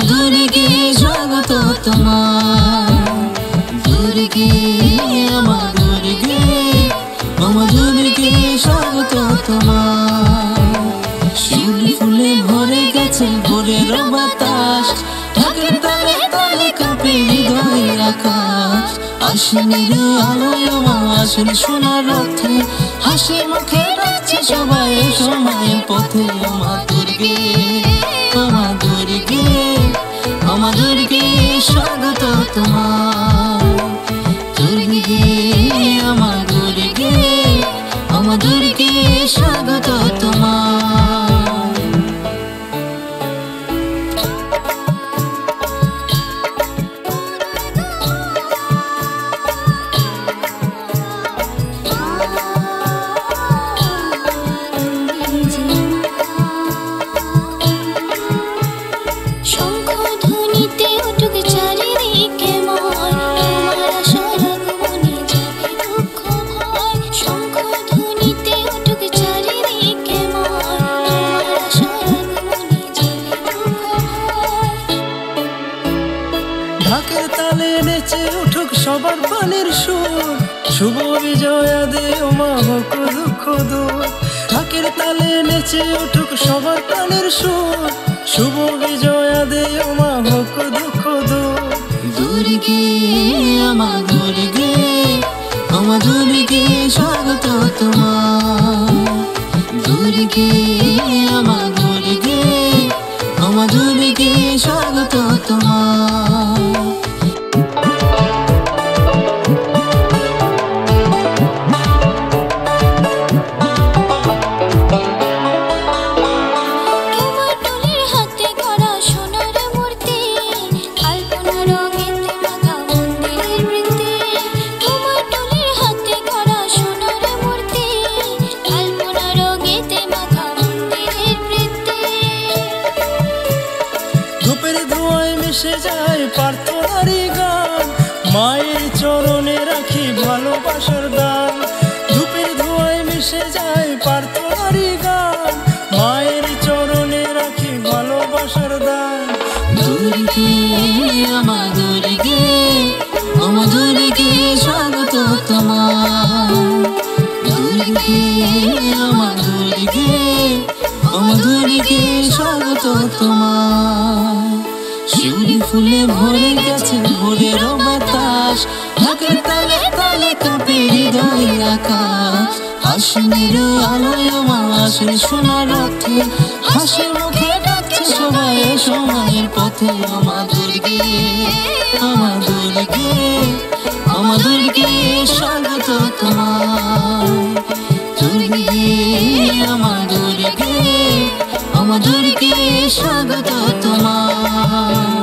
দুর্গে স্বাগত তোমার, দুর্গে আমার দুর্গে, আমার দুর্গে স্বাগত তোমার। শিউলি ফুলে ভরে গেছে ভোরের বাতাস, ঢাকের তালে তালে কাঁপে হৃদয়ের আকাশ। আশ্বিনের আলোয় আমার আসল সোনার রথে, হাসি মুখে ডাকছে সবাই সময়ের পথে। আমার দুর্গে, আমার দুর্গে, আমার দুর্গে স্বাগত তোমার, দুর্গে আমার দুর্গে, আমার দুর্গে স্বাগত তোমার। ঢাকের তালে নেচে উঠুক সবার প্রাণের সুর, শুভ বিজয়া দে ওমা হোক দুঃখ দূর। ঢাকের তালে নেচে উঠুক সবার প্রাণের সুর, শুভ বিজয়া দে ওমা হোক দুঃখ দূর। দুর্গে আমার দুর্গে, আমার দুর্গে স্বাগত তোমার, দুর্গে আমার দুর্গে, আমার দুর্গে স্বাগত তোমার। মিশে যায় প্রার্থনারই গান, মায়ের চরণে রাখি ভালোবাসার দান। ধূপের ধোঁয়ায় মিশে যায় প্রার্থনারই গান, মায়ের চরণে রাখি ভালোবাসার দান। দুর্গে আমার দুর্গে, আমার দুর্গে স্বাগত তোমার, দুর্গে আমার দুর্গে, আমার দুর্গে স্বাগত তোমার। শিউলি ফুলে ভরে গেছে ভোরের বাতাস, ঢাকের তালে তালে কাঁপে হৃদয়ের আকাশ। আশ্বিনের আলোয় আমার আসল সোনার রথে, হাসি মুখে ডাকছে সবাই সময়ের পথে। আমার দুর্গে, আমার দুর্গে, আমার দুর্গে স্বাগত তোমার, দুর্গে আমার দুর্গে, আমার দুর্গে স্বাগত তোমার।